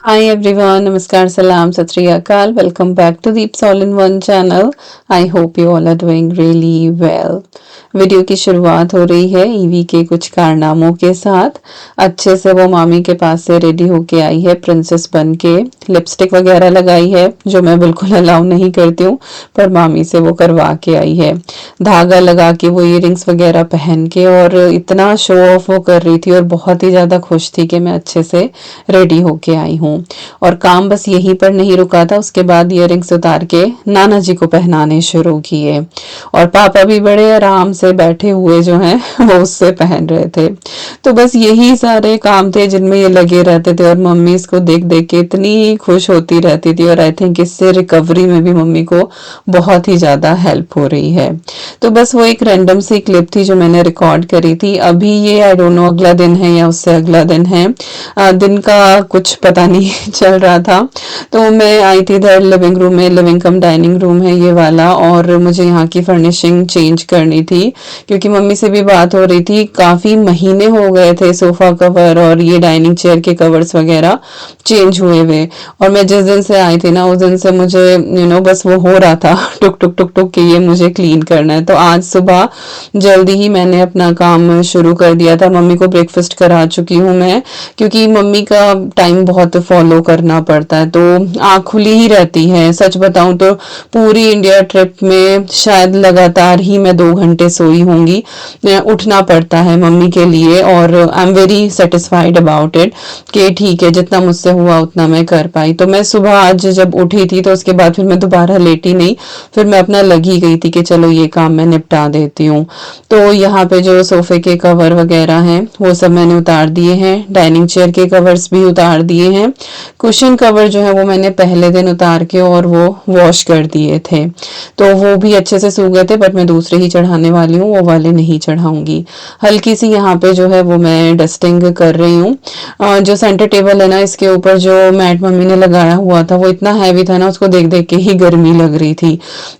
Hi everyone, Namaskar, Salam, Sat Sri Akal. Welcome back to Deeps All in One channel. I hope you all are doing really well. Video की शुरुआत हो रही है EV के कुछ कारनामों के साथ। अच्छे से वो मामी के पास से रेडी होके आई है प्रिंसेस बन के। लिपस्टिक वगैरह लगाई है जो मैं बिल्कुल अलाउ नहीं करती हूँ, पर मामी से वो करवा के आई है। धागा लगा के वो इयररिंग्स वगैरह पहन के और इतना शो ऑफ वो कर रही थी और बहुत ही ज़्यादा खुश थी कि मैं अच्छे से रेडी होके आई हूँ। और काम बस यहीं पर नहीं रुका था, उसके बाद इयररिंग्स उतार के नाना जी को पहनाने शुरू किए और पापा भी बड़े आराम से बैठे हुए जो हैं वो उससे पहन रहे थे। तो बस यही सारे काम थे जिनमें ये लगे रहते थे और मम्मी इसको देख देख के इतनी खुश होती रहती थी और आई थिंक इससे रिकवरी में भी मम्मी को बहुत ही ज़्यादा हेल्प हो रही है। तो बस वो एक रैंडम सी क्लिप थी जो मैंने रिकॉर्ड करी थी। अभी ये आई डोंट नो अगला दिन है या उससे अगला दिन है, दिन का कुछ पता नहीं चल रहा था। तो मैं आई थी इधर लिविंग रूम में, लिविंग कम डाइनिंग रूम है ये वाला, और मुझे यहाँ की फर्निशिंग चेंज करनी थी क्योंकि मम्मी से भी बात हो रही थी। काफ़ी महीने हो गए थे सोफ़ा कवर और ये डाइनिंग चेयर के कवर्स वगैरह चेंज हुए हुए, और मैं जिस दिन से आई थी ना उस दिन से मुझे बस वो हो रहा था टुक टुक टुक टुक कि ये मुझे क्लीन करना है। तो आज सुबह जल्दी ही मैंने अपना काम शुरू कर दिया था। मम्मी को ब्रेकफास्ट करा चुकी हूँ मैं, क्योंकि मम्मी का टाइम बहुत फॉलो करना पड़ता है, तो आँख खुली ही रहती है। सच बताऊं तो पूरी इंडिया ट्रिप में शायद लगातार ही मैं 2 घंटे सोई होंगी। उठना पड़ता है मम्मी के लिए और I am very satisfied about it कि ठीक है जितना मुझसे हुआ उतना मैं कर पाई। तो मैं सुबह आज जब उठी थी तो उसके बाद फिर मैं दोबारा लेटी नहीं, फिर मैं अपना लगी गई थी कि चलो ये काम मैं निपटा देती हूँ। तो यहाँ पे जो सोफे के कवर वगैरह हैं वो सब मैंने उतार दिए हैं, डाइनिंग चेयर के कवर्स भी उतार दिए हैं। कुशन कवर जो है वो मैंने पहले दिन उतार के और वो वॉश कर दिए थे, तो वो भी अच्छे से सूख गए थे, बट मैं दूसरे ही चढ़ाने वाली हूँ, वो वाले नहीं चढ़ाऊंगी। हल्की सी यहाँ पे जो है वो मैं डस्टिंग कर रही हूँ। जो सेंटर टेबल है ना, इसके ऊपर जो मैट मम्मी ने लगाया हुआ था वो इतना हैवी था ना, उसको देख देख के ही गर्मी लग रही थी।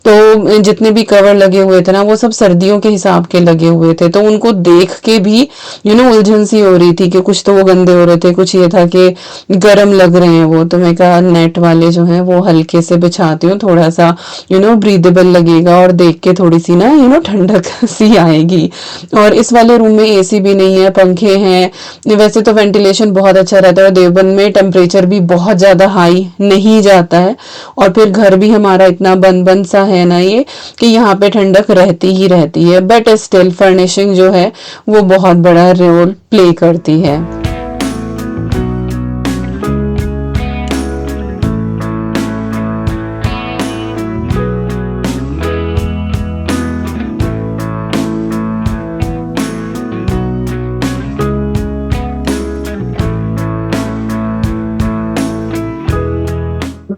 तो जितने भी कवर लगे हुए थे ना वो सब सर्दियों के हिसाब के लगे हुए थे, तो उनको देख के भी उलझन सी हो रही थी कि कुछ तो वो गंदे हो रहे थे, कुछ ये था कि गर्म लग रहे हैं वो। तो मैं कहा नेट वाले जो हैं वो हल्के से बिछाती हूँ, थोड़ा सा ब्रीदेबल लगेगा और देख के थोड़ी सी ना ठंडक सी आएगी। और इस वाले रूम में एसी भी नहीं है, पंखे हैं। वैसे तो वेंटिलेशन बहुत अच्छा रहता है और देवबंद में टेम्परेचर भी बहुत ज़्यादा हाई नहीं जाता है, और फिर घर भी हमारा इतना बंद बंद सा है ना ये कि यहाँ पे ठंडक रहती ही रहती है। बट स्टिल फर्निशिंग जो है वो बहुत बड़ा रोल प्ले करती है।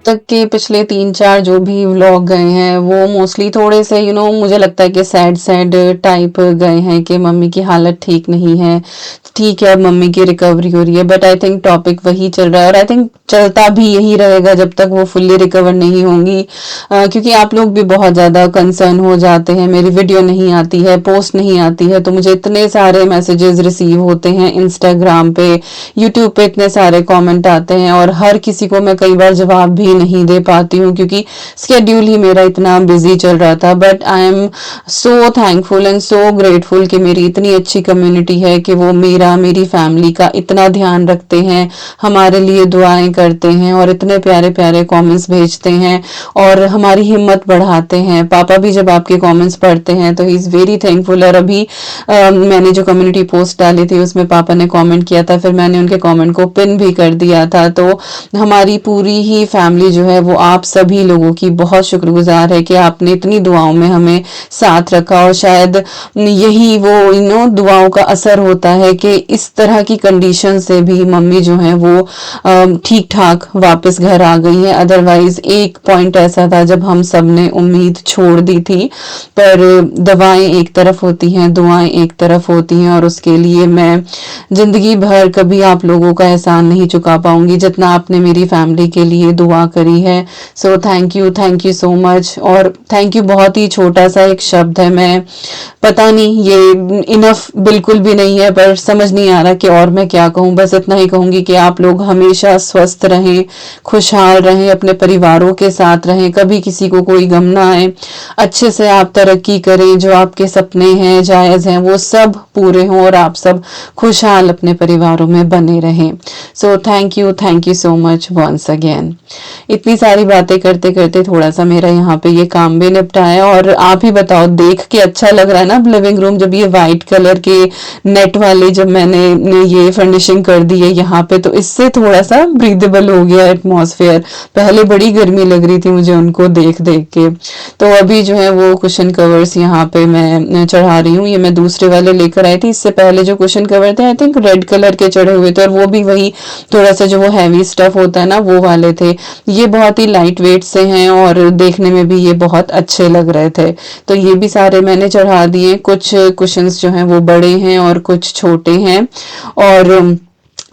तक के पिछले 3-4 जो भी व्लॉग गए हैं वो मोस्टली थोड़े से मुझे लगता है कि सैड सैड टाइप गए हैं कि मम्मी की हालत ठीक नहीं है। ठीक है अब मम्मी की रिकवरी हो रही है, बट आई थिंक टॉपिक वही चल रहा है और आई थिंक चलता भी यही रहेगा जब तक वो फुल्ली रिकवर नहीं होंगी। क्योंकि आप लोग भी बहुत ज़्यादा कंसर्न हो जाते हैं, मेरी वीडियो नहीं आती है, पोस्ट नहीं आती है, तो मुझे इतने सारे मैसेजेस रिसीव होते हैं इंस्टाग्राम पे, यूट्यूब पे इतने सारे कमेंट आते हैं और हर किसी को मैं कई बार जवाब भी नहीं दे पाती हूँ क्योंकि स्केड्यूल ही मेरा इतना बिजी चल रहा था। But I am so thankful and so grateful कि मेरी इतनी अच्छी कम्युनिटी है कि वो मेरी फैमिली का इतना ध्यान रखते हैं, हमारे लिए दुआएं करते हैं और इतने प्यारे प्यारे कमेंट्स भेजते हैं और हमारी हिम्मत बढ़ाते हैं। पापा भी जब आपके कमेंट्स पढ़ते हैं तो ही इज़ वेरी थैंकफुल। और अभी मैंने जो कम्युनिटी पोस्ट डाली थी उसमें पापा ने कमेंट किया था, फिर मैंने उनके कमेंट को पिन भी कर दिया था। तो हमारी पूरी ही फैमिली जो है वो आप सभी लोगों की बहुत शुक्रगुजार है कि आपने इतनी दुआओं में हमें साथ रखा, और शायद यही वो दुआओं का असर होता है कि इस तरह की कंडीशन से भी मम्मी जो है वो ठीक ठाक वापस घर आ गई है। अदरवाइज एक पॉइंट ऐसा था जब हम सब ने उम्मीद छोड़ दी थी, पर दवाएं एक तरफ होती हैं, दुआएं एक तरफ होती हैं, और उसके लिए मैं जिंदगी भर कभी आप लोगों का एहसान नहीं चुका पाऊंगी जितना आपने मेरी फैमिली के लिए दुआ करी है। सो थैंक यू सो मच। और थैंक यू बहुत ही छोटा सा एक शब्द है, मैं पता नहीं ये इनफ बिल्कुल भी नहीं है, पर समझ नहीं आ रहा कि और मैं क्या कहूँ। बस इतना ही कहूंगी कि आप लोग हमेशा स्वस्थ रहें, खुशहाल रहें, अपने परिवारों के साथ रहें, कभी किसी को कोई गम ना आए, अच्छे से आप तरक्की करें, जो आपके सपने हैं जायज़ हैं वो सब पूरे हों और आप सब खुशहाल अपने परिवारों में बने रहें। So thank you so much once again. इतनी सारी बातें करते करते थोड़ा सा मेरा यहाँ पे ये काम भी निपटा है। और आप ही बताओ, देख के अच्छा लग रहा है ना लिविंग रूम, जब ये वाइट कलर के नेट वाले जब मैंने ये फर्निशिंग कर दी है यहाँ पे, तो इससे थोड़ा सा ब्रीदेबल हो गया एटमॉस्फेयर। पहले बड़ी गर्मी लग रही थी मुझे उनको देख देख के। तो अभी जो है वो कुशन कवर्स यहाँ पे मैं चढ़ा रही हूँ। ये मैं दूसरे वाले लेकर आई थी, इससे पहले जो कुशन कवर थे आई थिंक रेड कलर के चढ़े हुए थे, और वो भी वही थोड़ा सा जो वो हैवी स्टफ होता है ना वो वाले थे। ये बहुत ही लाइट वेट से हैं और देखने में भी ये बहुत अच्छे लग रहे थे। तो ये भी सारे मैंने चढ़ा दिए। कुछ कुशन्स जो हैं वो बड़े हैं और कुछ छोटे हैं। और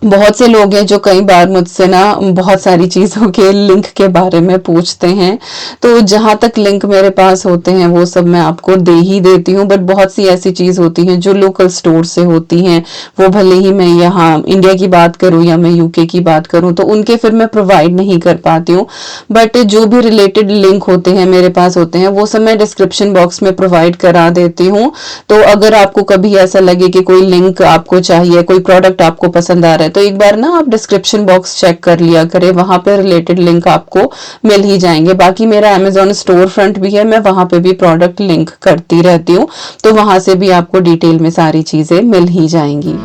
बहुत से लोग हैं जो कई बार मुझसे ना बहुत सारी चीज़ों के लिंक के बारे में पूछते हैं, तो जहाँ तक लिंक मेरे पास होते हैं वो सब मैं आपको दे ही देती हूँ। बट बहुत सी ऐसी चीज़ होती हैं जो लोकल स्टोर से होती हैं, वो भले ही मैं यहाँ इंडिया की बात करूँ या मैं यूके की बात करूँ, तो उनके फिर मैं प्रोवाइड नहीं कर पाती हूँ। बट जो भी रिलेटेड लिंक होते हैं मेरे पास होते हैं, वो सब मैं डिस्क्रिप्शन बॉक्स में प्रोवाइड करा देती हूँ। तो अगर आपको कभी ऐसा लगे कि कोई लिंक आपको चाहिए, कोई प्रोडक्ट आपको पसंद आ रहा है, तो एक बार ना आप डिस्क्रिप्शन बॉक्स चेक कर लिया करें, वहां पे रिलेटेड लिंक आपको मिल ही जाएंगे। बाकी मेरा अमेजोन स्टोर फ्रंट भी है, मैं वहां पे भी प्रोडक्ट लिंक करती रहती हूँ, तो वहां से भी आपको डिटेल में सारी चीजें मिल ही जाएंगी।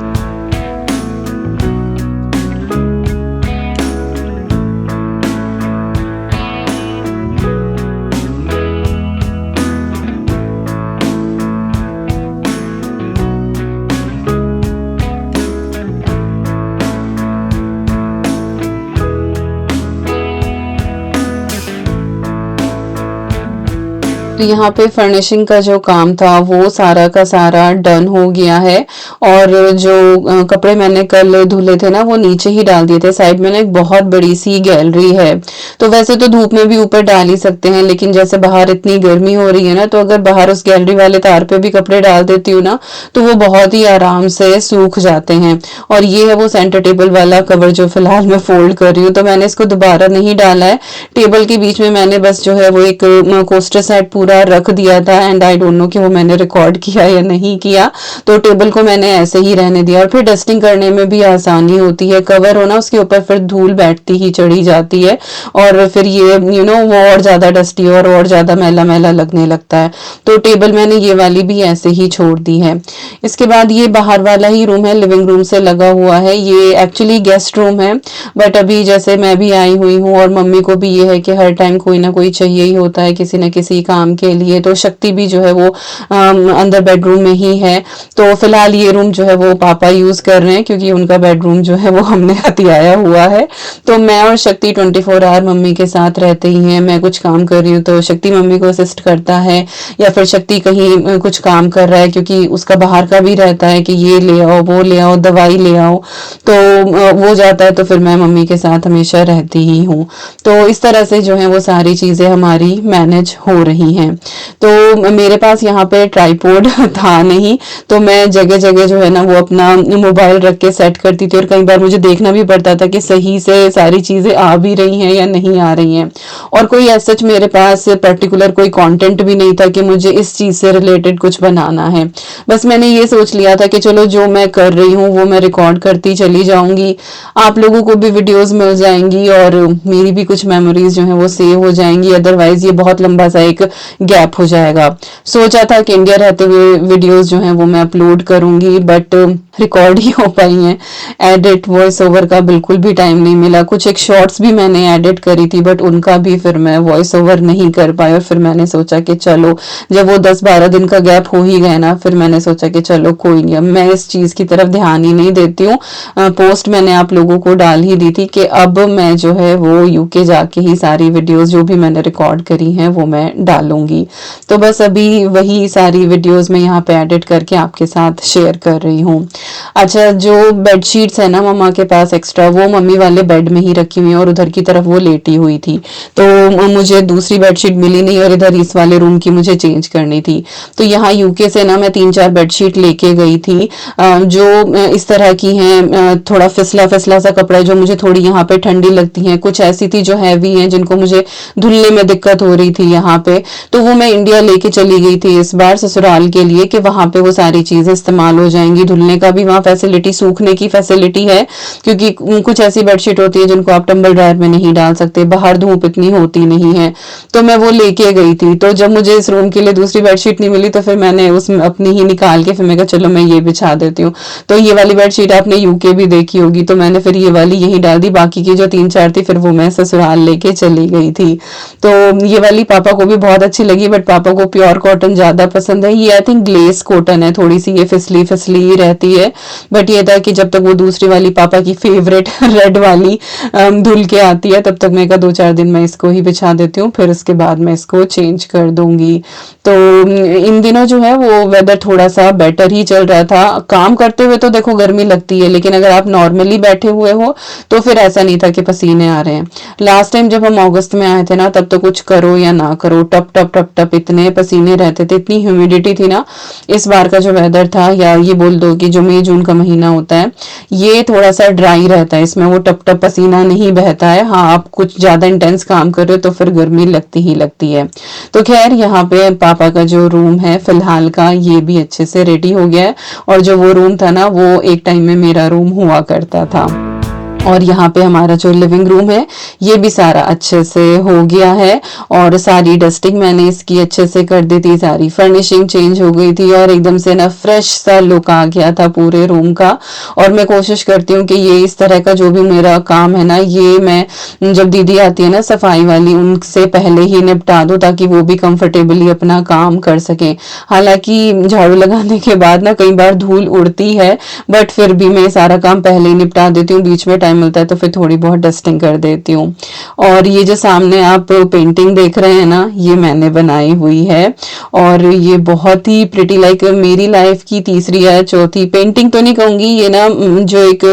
तो यहाँ पे फर्निशिंग का जो काम था वो सारा का सारा डन हो गया है। और जो कपड़े मैंने कल धुले थे ना वो नीचे ही डाल दिए थे। साइड में ना एक बहुत बड़ी सी गैलरी है, तो वैसे तो धूप में भी ऊपर डाल ही सकते हैं, लेकिन जैसे बाहर इतनी गर्मी हो रही है ना, तो अगर बाहर उस गैलरी वाले तार पे भी कपड़े डाल देती हूँ ना, तो वो बहुत ही आराम से सूख जाते हैं। और ये है वो सेंटर टेबल वाला कवर जो फिलहाल मैं फोल्ड कर रही हूँ, तो मैंने इसको दोबारा नहीं डाला है। टेबल के बीच में मैंने बस जो है वो एक कोस्टर सेट पूरा रख दिया था, एंड आई डोंट नो कि वो मैंने रिकॉर्ड किया या नहीं किया, तो टेबल को मैंने ऐसे ही रहने दिया। और फिर डस्टिंग करने में भी आसानी होती है, कवर हो ना उसके ऊपर फिर धूल बैठती ही चढ़ी जाती है, और फिर ये वो और ज्यादा डस्टी और ज्यादा मैला मैला लगने लगता है। तो टेबल मैंने ये वाली भी ऐसे ही छोड़ दी है। इसके बाद ये बाहर वाला ही रूम है, लिविंग रूम से लगा हुआ है, ये एक्चुअली गेस्ट रूम है। बट अभी जैसे मैं भी आई हुई हूँ और मम्मी को भी ये है कि हर टाइम कोई ना कोई चाहिए ही होता है किसी न किसी काम के लिए, तो शक्ति भी जो है वो अंदर बेडरूम में ही है। तो फिलहाल ये रूम जो है वो पापा यूज कर रहे हैं, क्योंकि उनका बेडरूम जो है वो हमने हथियाया हुआ है। तो मैं और शक्ति 24 आवर मम्मी के साथ रहते ही हैं। मैं कुछ काम कर रही हूँ तो शक्ति मम्मी को असिस्ट करता है, या फिर शक्ति कहीं कुछ काम कर रहा है, क्योंकि उसका बाहर का भी रहता है कि ये ले आओ, वो ले आओ, दवाई ले आओ, तो वो जाता है, तो फिर मैं मम्मी के साथ हमेशा रहती ही हूँ। तो इस तरह से जो है वो सारी चीजें हमारी मैनेज हो रही हैं। तो मेरे पास यहाँ पे ट्राइपॉड था नहीं, तो मैं जगह जगह जो है ना वो अपना मोबाइल रख के सेट करती थी, और कई बार मुझे देखना भी पड़ता था कि सही से सारी चीजें आ भी रही हैं या नहीं आ रही हैं। और कोई ऐसा मेरे पास पर्टिकुलर कोई कंटेंट भी नहीं था कि मुझे इस चीज से रिलेटेड कुछ बनाना है। बस मैंने ये सोच लिया था कि चलो जो मैं कर रही हूँ वो मैं रिकॉर्ड करती चली जाऊंगी, आप लोगों को भी वीडियोस मिल जाएंगी और मेरी भी कुछ मेमोरीज जो है वो सेव हो जाएंगी। अदरवाइज ये बहुत लंबा सा एक गैप हो जाएगा। सोचा था कि इंडिया रहते हुए वीडियोस जो हैं वो मैं अपलोड करूंगी, बट रिकॉर्ड ही हो पाई हैं। एडिट वॉइस ओवर का बिल्कुल भी टाइम नहीं मिला। कुछ एक शॉर्ट्स भी मैंने एडिट करी थी, बट उनका भी फिर मैं वॉइस ओवर नहीं कर पाई। और फिर मैंने सोचा कि चलो, जब वो 10-12 दिन का गैप हो ही गया ना, फिर मैंने सोचा कि चलो कोई नहीं, अब मैं इस चीज की तरफ ध्यान ही नहीं देती हूँ। पोस्ट मैंने आप लोगों को डाल ही दी थी कि अब मैं जो है वो यूके जाके ही सारी वीडियोस जो भी मैंने रिकॉर्ड करी हैं वो मैं डालूंगी। तो बस अभी वही सारी वीडियोस मैं यहाँ पे एडिट करके आपके साथ शेयर कर रही हूँ। अच्छा, जो बेडशीट्स है ना मम्मा के पास एक्स्ट्रा, वो मम्मी वाले बेड में ही रखी हुई है और उधर की तरफ वो लेटी हुई थी। तो मुझे दूसरी बेडशीट मिली नहीं और इधर इस वाले रूम की मुझे चेंज करनी थी। तो यहाँ यूके से ना मैं 3-4 बेडशीट लेके गई थी, जो इस तरह की हैं, थोड़ा फिसला फिसला सा कपड़ा है, जो मुझे थोड़ी यहाँ पे ठंडी लगती हैं। कुछ ऐसी थी जो हैवी हैं, जिनको मुझे धुलने में दिक्कत हो रही थी यहाँ पे। तो वो मैं इंडिया लेके चली गई थी इस बार ससुराल के लिए, कि वहां पे वो सारी चीजें इस्तेमाल हो जाएंगी। धुलने का भी वहाँ फैसिलिटी, सूखने की फैसिलिटी है, क्योंकि कुछ ऐसी बेडशीट होती है जिनको आप टम्बल ड्रायर में नहीं डाल सकते, बाहर धूप इतनी होती नहीं है। तो मैं वो लेके गई थी। तो जब मुझे इस रूम के लिए दूसरी बेडशीट नहीं मिली, तो फिर मैंने उसमें अपनी ही निकाल के फिर मैं कहा चलो मैं ये बिछा देती हूँ। तो ये वाली बेडशीट आपने यूके भी देखी होगी, तो मैंने फिर ये वाली यही डाल दी। बाकी की जो 3-4 थी फिर वो मैं ससुराल लेके चली गई थी। तो ये वाली पापा को भी बहुत अच्छी लगी, बट पापा को प्योर कॉटन ज्यादा पसंद है। ये आई थिंक ग्लेस कॉटन है, थोड़ी सी ये फिसली फिसली ही रहती है। बट ये था कि जब तक वो दूसरी वाली पापा की फेवरेट रेड वाली धुल के आती है, तब तक मैं 2-4 दिन मैं इसको ही बिछा देती हूँ, फिर उसके बाद मैं इसको चेंज कर दूंगी। तो इन दिनों जो है वो वेदर थोड़ा सा बेटर ही चल रहा था। काम करते हुए तो देखो गर्मी लगती है, लेकिन अगर आप नॉर्मली बैठे हुए हो तो फिर ऐसा नहीं था कि पसीने आ रहे हैं। लास्ट टाइम जब हम अगस्त में आए थे ना, तब तो कुछ करो या ना करो, टप टप टप टप इतने पसीने रहते थे, इतनी ह्यूमिडिटी थी ना। इस बार का जो वेदर था, या ये बोल दो कि जो मई जून का महीना होता है, ये थोड़ा सा ड्राई रहता है, इसमें वो टप टप पसीना नहीं बहता है। हाँ, आप कुछ ज्यादा इंटेंस काम कर रहे हो तो फिर गर्मी लगती ही लगती है। तो खैर, यहाँ पे पापा का जो रूम है फिलहाल का, ये भी अच्छे से रेडी हो गया है। और जो वो रूम था ना, वो एक टाइम में मेरा रूम हुआ करता था। और यहाँ पे हमारा जो लिविंग रूम है, ये भी सारा अच्छे से हो गया है। और सारी डस्टिंग मैंने इसकी अच्छे से कर दी थी, सारी फर्निशिंग चेंज हो गई थी, और एकदम से ना फ्रेश सा लुक आ गया था पूरे रूम का। और मैं कोशिश करती हूँ कि ये इस तरह का जो भी मेरा काम है ना, ये मैं जब दीदी आती है ना सफाई वाली, उनसे पहले ही निपटा दूँ, ताकि वो भी कंफर्टेबली अपना काम कर सकें। हालांकि झाड़ू लगाने के बाद ना कई बार धूल उड़ती है, बट फिर भी मैं सारा काम पहले ही निपटा देती हूँ। बीच में टाइम मिलता है तो फिर थोड़ी बहुत डस्टिंग कर देती हूँ। और ये जो सामने आप पेंटिंग देख रहे हैं ना, ये मैंने बनाई हुई है, और ये बहुत ही प्रिटी, लाइक मेरी लाइफ की तीसरी या चौथी पेंटिंग तो नहीं कहूंगी, ये ना जो एक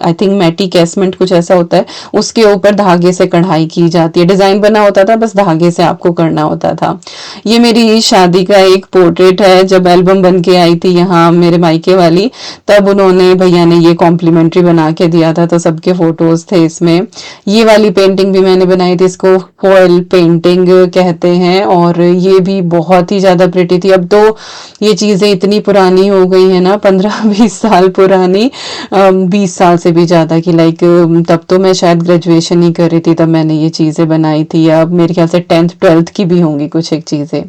आई थिंक मैटी कैसमेंट कुछ ऐसा होता है, उसके ऊपर धागे से कढ़ाई की जाती है। डिजाइन बना होता था, बस धागे से आपको करना होता था। ये मेरी शादी का एक पोर्ट्रेट है, जब एल्बम बन के आई थी यहाँ मेरे मायके वाली, तब उन्होंने, भैया ने ये कॉम्प्लीमेंट्री बना के दिया था, तो सबके फोटोज थे इसमें। ये वाली पेंटिंग भी मैंने बनाई थी, इसको फॉयल पेंटिंग कहते हैं, और ये भी बहुत ही ज्यादा प्रिटी थी। अब तो ये चीजें इतनी पुरानी हो गई है ना, 15-20 साल पुरानी, 20 साल से भी ज्यादा की, लाइक तब तो मैं शायद ग्रेजुएशन ही कर रही थी, तब मैंने ये चीजें बनाई थी। अब मेरे ख्याल से 10th 12th की भी होंगी कुछ एक चीजें।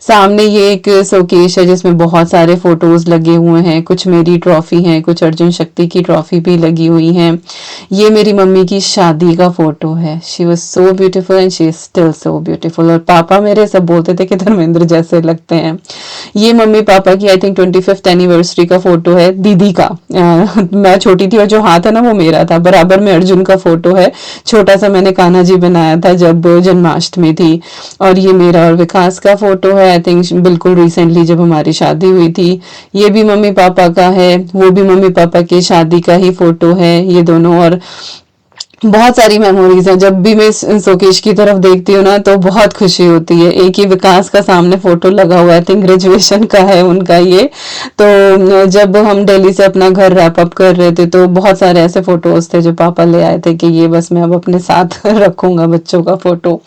सामने ये एक शोकेस है जिसमें बहुत सारे फोटोज लगे हुए हैं, कुछ मेरी ट्रॉफी हैं, कुछ अर्जुन शक्ति की ट्रॉफी भी लगी हुई हैं। ये मेरी मम्मी की शादी का फोटो है। She was so beautiful and she is still so beautiful. और पापा मेरे सब बोलते थे कि धर्मेंद्र जैसे लगते हैं। ये मम्मी पापा की आई थिंक 25th एनिवर्सरी का फोटो है, दीदी का। मैं छोटी थी और जो हाथ है ना वो मेरा था। बराबर में अर्जुन का फोटो है, छोटा सा मैंने कान्हा जी बनाया था जब जन्माष्टमी थी। और ये मेरा और विकास का फोटो है, आई थिंक बिल्कुल रिसेंटली जब हमारी शादी हुई थी। ये भी मम्मी पापा का है, वो भी मम्मी पापा की शादी का ही फोटो है ये दोनों। और बहुत सारी मेमोरीज हैं, जब भी मैं शोकेश की तरफ देखती हूँ ना तो बहुत खुशी होती है। एक ही विकास का सामने फोटो लगा हुआ है, आई थिंक ग्रेजुएशन का है उनका ये। तो जब हम दिल्ली से अपना घर रैप अप कर रहे थे, तो बहुत सारे ऐसे फोटोज थे जो पापा ले आए थे कि ये बस मैं अब अपने साथ रखूंगा बच्चों का फोटो।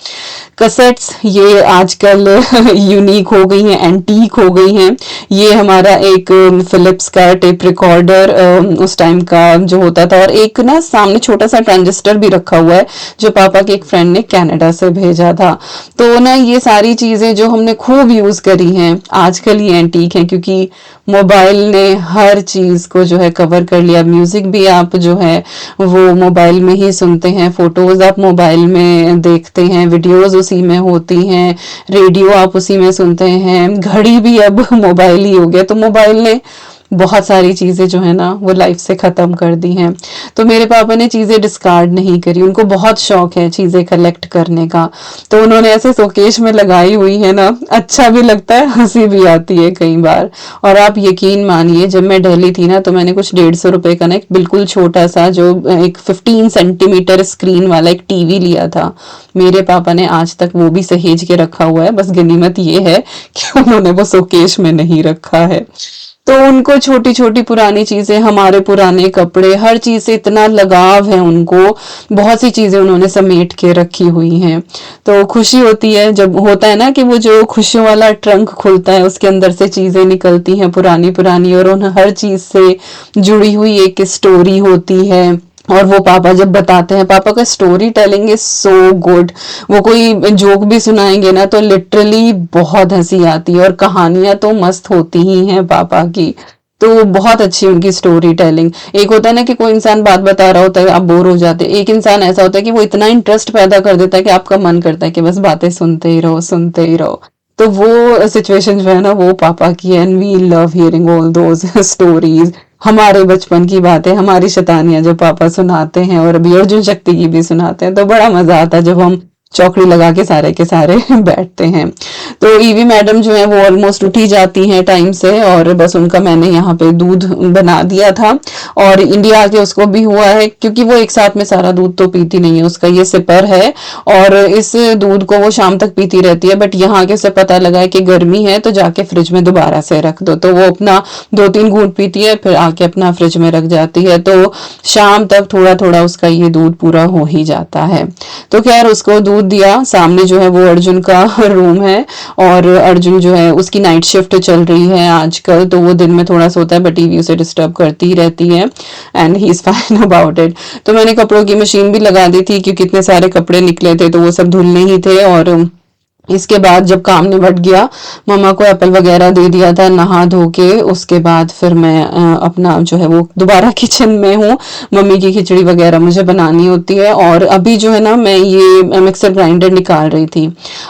कैसेट्स ये आजकल यूनिक हो गई हैं, एंटीक हो गई हैं। ये हमारा एक फिलिप्स का टेप रिकॉर्डर उस टाइम का जो होता था, और एक ना सामने छोटा सा ट्रांजिस्टर भी रखा हुआ है जो पापा के एक फ्रेंड ने कनाडा से भेजा था। तो ना ये सारी चीजें जो हमने खूब यूज करी हैं, आजकल ये एंटीक हैं, क्योंकि मोबाइल ने हर चीज को जो है कवर कर लिया। म्यूजिक भी आप जो है वो मोबाइल में ही सुनते हैं, फोटोज आप मोबाइल में देखते हैं, वीडियोज उसी में होती हैं, रेडियो आप उसी में सुनते हैं, घड़ी भी अब मोबाइल ही हो गया। तो मोबाइल ने बहुत सारी चीज़ें जो है ना वो लाइफ से ख़त्म कर दी हैं। तो मेरे पापा ने चीज़ें डिस्कार्ड नहीं करी, उनको बहुत शौक है चीज़ें कलेक्ट करने का। तो उन्होंने ऐसे शोकेश में लगाई हुई है ना, अच्छा भी लगता है, हंसी भी आती है कई बार। और आप यकीन मानिए, जब मैं दिल्ली थी ना तो मैंने कुछ 150 रुपए का ना एक बिल्कुल छोटा सा जो एक 15 सेंटीमीटर स्क्रीन वाला एक टीवी लिया था। मेरे पापा ने आज तक वो भी सहेज के रखा हुआ है, बस गनीमत ये है कि उन्होंने वो शोकेश में नहीं रखा है। तो उनको छोटी छोटी पुरानी चीजें, हमारे पुराने कपड़े, हर चीज से इतना लगाव है उनको। बहुत सी चीजें उन्होंने समेट के रखी हुई हैं। तो खुशी होती है जब होता है ना कि वो जो खुशियों वाला ट्रंक खुलता है, उसके अंदर से चीजें निकलती हैं पुरानी पुरानी, और उन हर चीज से जुड़ी हुई एक स्टोरी होती है। और वो पापा जब बताते हैं, पापा का story telling is so good. वो कोई जोक भी सुनाएंगे ना तो लिटरली बहुत हंसी आती है, और कहानियां तो मस्त होती ही हैं पापा की। तो बहुत अच्छी उनकी स्टोरी टेलिंग। एक होता है ना कि कोई इंसान बात बता रहा होता है, आप बोर हो जाते हैं। एक इंसान ऐसा होता है कि वो इतना इंटरेस्ट पैदा कर देता है कि आपका मन करता है कि बस बातें सुनते ही रहो, सुनते ही रहो। तो वो सिचुएशन जो है ना वो पापा की है, and we love hearing all those stories. हमारे बचपन की बातें, हमारी शैतानियां जो पापा सुनाते हैं, और अभी अर्जुन शक्ति की भी सुनाते हैं, तो बड़ा मजा आता है जब हम चौकड़ी लगा के सारे बैठते हैं। तो ईवी मैडम जो है वो ऑलमोस्ट उठी जाती हैं टाइम से, और बस उनका मैंने यहाँ पे दूध बना दिया था। और इंडिया आके उसको भी हुआ है, क्योंकि वो एक साथ में सारा दूध तो पीती नहीं है, उसका ये सिपर है, और इस दूध को वो शाम तक पीती रहती है। बट यहाँ आके उसे पता लगा है कि गर्मी है, तो जाके फ्रिज में दोबारा से रख दो। तो वो अपना 2-3 घूंट पीती है, फिर आके अपना फ्रिज में रख जाती है। तो शाम तक थोड़ा थोड़ा उसका ये दूध पूरा हो ही जाता है। तो खैर उसको दूध दिया। सामने जो है वो अर्जुन का रूम है, और अर्जुन जो है उसकी नाइट शिफ्ट चल रही है आजकल, तो वो दिन में थोड़ा सोता है, बट टीवी उसे डिस्टर्ब करती ही रहती है, and he is fine about it. तो मैंने कपड़ों की मशीन भी लगा दी थी, क्योंकि इतने सारे कपड़े निकले थे तो वो सब धुलने ही थे। और इसके बाद जब काम निबट गया, मम्मा को एप्पल वगैरह दे दिया था नहा धो के, उसके बाद फिर मैं अपना जो है वो दोबारा किचन में हूँ। मम्मी की खिचड़ी वगैरह मुझे बनानी होती है, और अभी जो है ना मैं ये मिक्सर ग्राइंडर निकाल रही थी।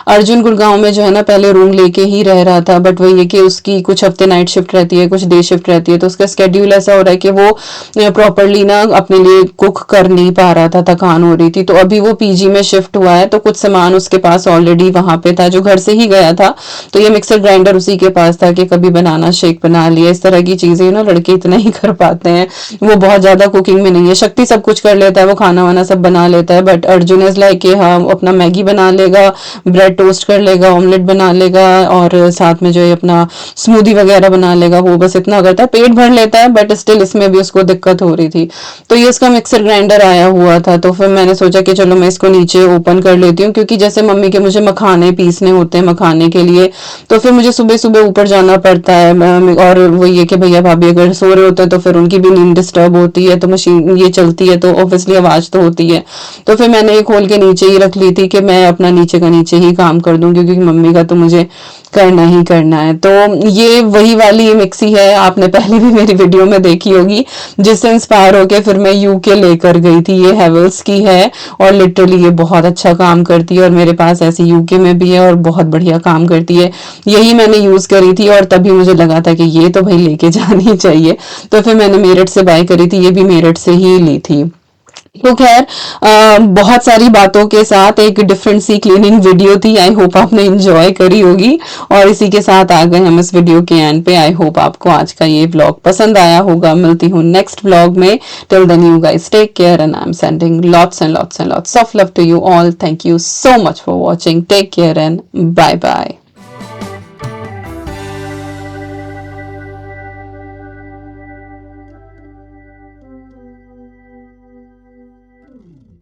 अर्जुन गुड़गांव में जो है ना पहले रूम लेके ही रह रहा था, बट वही है कि उसकी कुछ हफ्ते नाइट शिफ्ट रहती है, कुछ डे शिफ्ट रहती है, तो उसका स्केड्यूल ऐसा हो रहा है कि वो प्रॉपरली ना अपने लिए कुक कर नहीं पा रहा था, थकान हो रही थी। तो अभी वो पीजी में शिफ्ट हुआ है, तो कुछ सामान उसके पास ऑलरेडी वहां पे था जो घर से ही गया था। तो ये मिक्सर ग्राइंडर उसी के पास था कि कभी बनाना शेक बना लिया, इस तरह की चीजें ना लड़के इतना ही कर पाते हैं। वो बहुत ज्यादा कुकिंग में नहीं है। शक्ति सब कुछ कर लेता है, वो खाना वाना सब बना लेता है, बट अर्जुन इज लाइक कि हाँ अपना मैगी बना लेगा, ब्रेड टोस्ट कर लेगा, ऑमलेट बना लेगा, और साथ में जो है अपना स्मूदी वगैरह बना लेगा। वो बस इतना करता है, पेट भर लेता है, बट स्टिल इसमें भी उसको दिक्कत हो रही थी। तो ये उसका मिक्सर ग्राइंडर आया हुआ था, तो फिर मैंने सोचा कि चलो मैं इसको नीचे ओपन कर लेती हूँ, क्योंकि जैसे मम्मी के मुझे मखाने पीसने होते हैं मखाने के लिए, तो फिर मुझे सुबह सुबह ऊपर जाना पड़ता है। और वो ये कि भैया भाभी अगर सो रहे होते हैं तो फिर उनकी भी नींद डिस्टर्ब होती है, तो मशीन ये चलती है तो ऑब्वियसली आवाज तो होती है। तो फिर मैंने ये खोल के नीचे ही रख ली थी कि मैं अपना नीचे का नीचे ही काम कर दूं, क्योंकि मम्मी का तो मुझे करना ही करना है। तो ये वही वाली मिक्सी है, आपने पहले भी मेरी वीडियो में देखी होगी, जिससे इंस्पायर होके फिर मैं यूके लेकर गई थी। ये हेवल्स की है, और लिटरली ये बहुत अच्छा काम करती है, और मेरे पास ऐसी यूके में भी है और बहुत बढ़िया काम करती है। यही मैंने यूज करी थी, और तभी मुझे लगा था कि ये तो भाई लेके जानी चाहिए। तो फिर मैंने मेरठ से बाय करी थी, ये भी मेरठ से ही ली थी। तो खैर बहुत सारी बातों के साथ एक डिफरेंट सी क्लीनिंग वीडियो थी। आई होप आपने एंजॉय करी होगी, और इसी के साथ आ गए हम इस वीडियो के एंड पे। आई होप आपको आज का ये व्लॉग पसंद आया होगा। मिलती हूँ नेक्स्ट व्लॉग में। Till then you guys take care, and I am sending lots and lots and lots of love to you all. Thank you so much for watching. Take care and bye bye.